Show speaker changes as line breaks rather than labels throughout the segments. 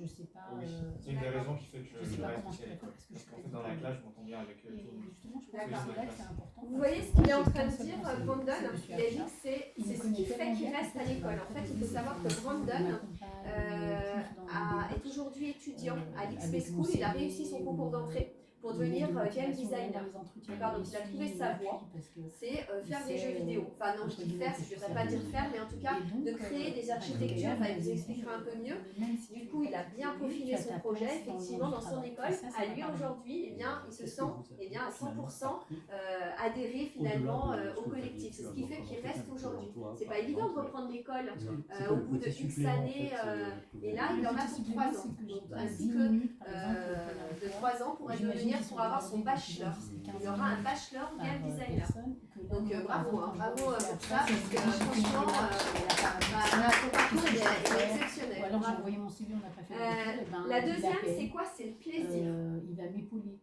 je sais pas.
Oui, c'est une des raisons qui fait que je reste ici à l'école. Parce qu'en fait, dans la classe, je m'entends bien avec tout le monde.
Justement, je pense que c'est là que c'est important.
Vous voyez ce qu'il est en train de dire, Brandon? Il a dit que c'est ce qui fait qu'il reste à l'école. En fait, il faut savoir que Brandon est aujourd'hui étudiant à l'XP School. Il a réussi son concours d'entrée pour devenir game designer. D'accord, donc il a trouvé sa voie, c'est faire des jeux vidéo. Enfin non, je dis faire, je ne devrais pas dire faire, mais en tout cas de créer des architectures, enfin, il vous expliquera un peu mieux. Du coup, il a bien peaufiné son projet, effectivement, dans son école. À lui aujourd'hui, eh bien, il se sent à 100% adhéré finalement au collectif. C'est ce qui fait qu'il reste aujourd'hui. C'est pas évident de reprendre l'école au bout de X années, et là, il en a pour 3 ans. Donc, un cycle de 3 ans pourrait devenir pour avoir son bachelor. Il aura un bachelor game designer. Donc bravo, hein, bravo pour ça, parce que franchement, son parcours est exceptionnel. La deuxième, c'est quoi? C'est le plaisir.
Il va m'épauler.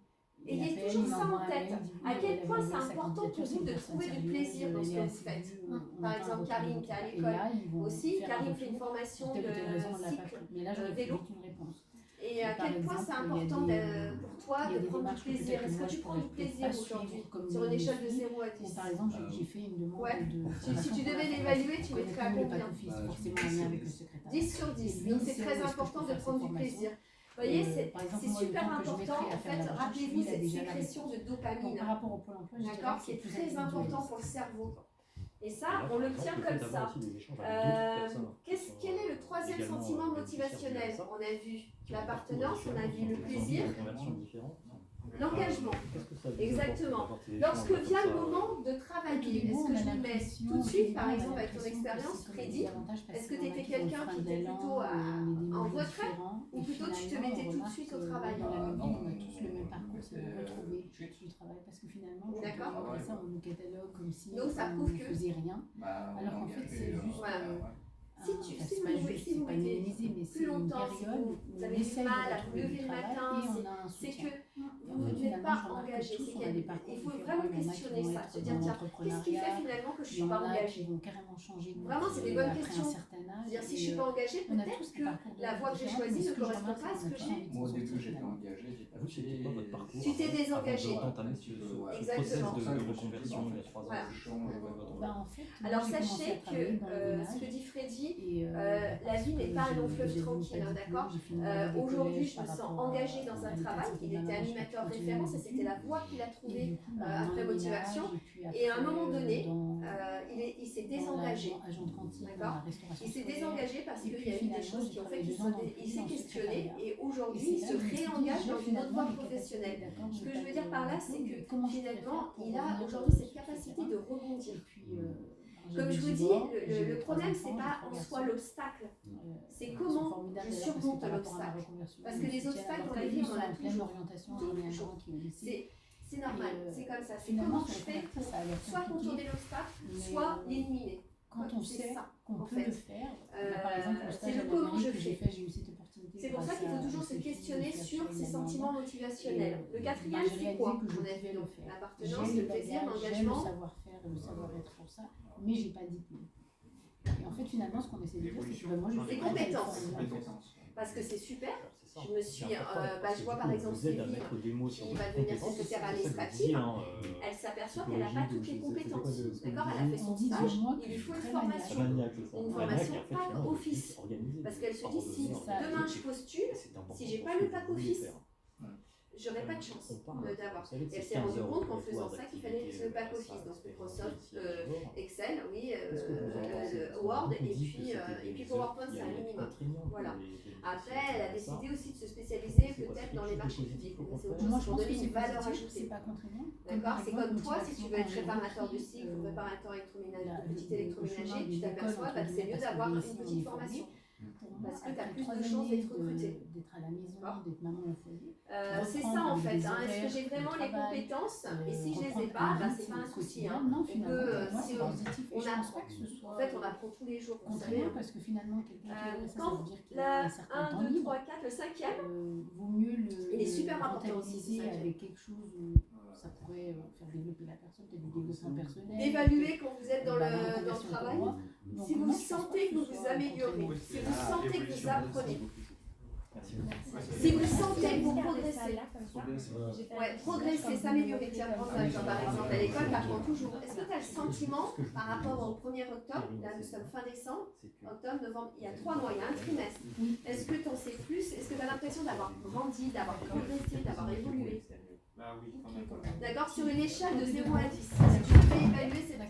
Ayez toujours ça en tête. À quel point c'est important pour vous de trouver du plaisir dans ce que vous faites. Par exemple, Karine qui est à l'école aussi. Karine fait une formation de cycle vélo. Et à quel point c'est important pour toi de prendre du plaisir? Est-ce que tu prends du plaisir aujourd'hui sur une échelle de 0 à 10?
Par exemple, j'ai fait une demande
de... Si tu devais l'évaluer, tu mettrais à combien? 10 sur 10. Donc c'est très important de prendre du plaisir. Vous voyez, c'est super important, en fait, rappelez-vous cette sécrétion de dopamine, d'accord, qui est très important pour le cerveau. Et ça, on l'obtient comme ça. Quel est le troisième sentiment motivationnel? On a vu l'appartenance, on a vu le plaisir, l'engagement. Exactement. Lorsque vient le moment de travailler, est-ce que je me mets tout de suite, par exemple, avec ton expérience, Freddy, est-ce que tu étais quelqu'un qui était plutôt en retrait ou plutôt tu te mettais tout de suite au travail?
On a tous le même parcours, c'est de retrouver du travail parce que finalement, après ça, on nous catalogue comme si on ne faisait rien, alors qu'en fait, c'est juste...
Si vous mettez plus longtemps, si vous avez du mal à vous lever le matin, c'est que vous n'êtes pas engagé. Il faut vraiment questionner ça, se dire tiens, qu'est-ce qui fait finalement que je ne suis pas engagée? Vraiment, c'est des bonnes questions. Dire si je ne suis pas engagée, peut-être que la voie que j'ai choisie ne correspond pas à ce que j'ai.
Moi au début j'étais engagé, j'ai pas fait
votre parcours.
Tu t'es désengagé.
Exactement. De reconversion il y a 3 ans.
Alors sachez que ce que dit Freddy, la vie n'est pas un long fleuve tranquille, hein, d'accord. Aujourd'hui, je me sens engagée dans un travail. Il était animateur référence et c'était la voie qu'il a trouvée après motivation. Et à un moment donné, il s'est désengagé. D'accord. Il s'est désengagé parce qu'il y a eu des choses qui ont fait qu'il s'est questionné et aujourd'hui, il se réengage dans une autre voie professionnelle. Ce que je veux dire par là, c'est que finalement, il a aujourd'hui cette capacité de rebondir. Comme je vous dis, le problème, c'est pas en soi l'obstacle, c'est comment je surmonte l'obstacle. Parce que les obstacles dans la vie, on en a toujours. C'est normal, c'est comme ça. C'est comment je fais pour soit contourner l'obstacle, soit l'éliminer.
Quand on sait qu'on peut le faire,
c'est le comment je fais. C'est pour ça qu'il faut toujours se questionner sur ses sentiments motivationnels. Le quatrième, c'est quoi? On a vu l'appartenance, le plaisir, l'engagement.
Le savoir-faire et le savoir-être pour ça, mais j'ai pas de diplôme. Et en fait, finalement, ce qu'on essaie de dire, c'est que moi, je fais
des compétences. Parce que c'est super. Je me suis, je vois par exemple Sylvie qui va devenir secrétaire administrative. Elle s'appelle qu'elle n'a pas toutes les compétences. D'accord, elle a fait son stage. Il lui faut une formation. Une formation pack office. Parce qu'elle se dit si demain je postule, si j'ai pas le pack office, j'aurais pas de chance d'avoir. Et elle s'est rendue compte qu'en faisant ça qu'il fallait le pack office, donc Microsoft, Excel, oui, Word et puis PowerPoint, c'est un minimum. Voilà. Après, elle a décidé aussi de se spécialiser peut-être dans les marchés publics. C'est autre chose pour donner une valeur ajoutée. D'accord, c'est comme toi, si tu veux être réparateur de cycle ou réparateur électroménager, petit électroménager, tu t'aperçois que c'est mieux d'avoir une petite formation. Parce que tu as plus de chances d'être recruté.
D'être à la maison, d'être maman au foyer.
C'est ça en fait. Est-ce que j'ai vraiment les compétences? Et si je les ai pas, c'est pas un souci.
Non, finalement,
si en fait, on apprend tous les jours.
Contrairement, parce que finalement, quelqu'un qui ça veut dire qu'il a un certain temps
1, 2, 3, 4, le cinquième,
vaut mieux
il est super important aussi
avec quelque chose où ça pourrait faire développer la personne, peut-être du développement personnel.
Évaluer quand vous êtes dans le travail. Si vous sentez que vous vous améliorez, si vous sentez que vous apprenez. Ouais, progresser, s'améliorer, tu apprends ça. Par exemple, à l'école, tu apprends toujours. Est-ce que tu as le sentiment, par rapport au 1er octobre, là nous sommes fin décembre, octobre, novembre, il y a 3 mois, il y a un trimestre. Est-ce que tu en sais plus? Est-ce que tu as l'impression d'avoir grandi, d'avoir progressé, d'avoir évolué?
Bah oui, quand même.
D'accord, sur une échelle de 0 à 10, si tu devais évaluer cette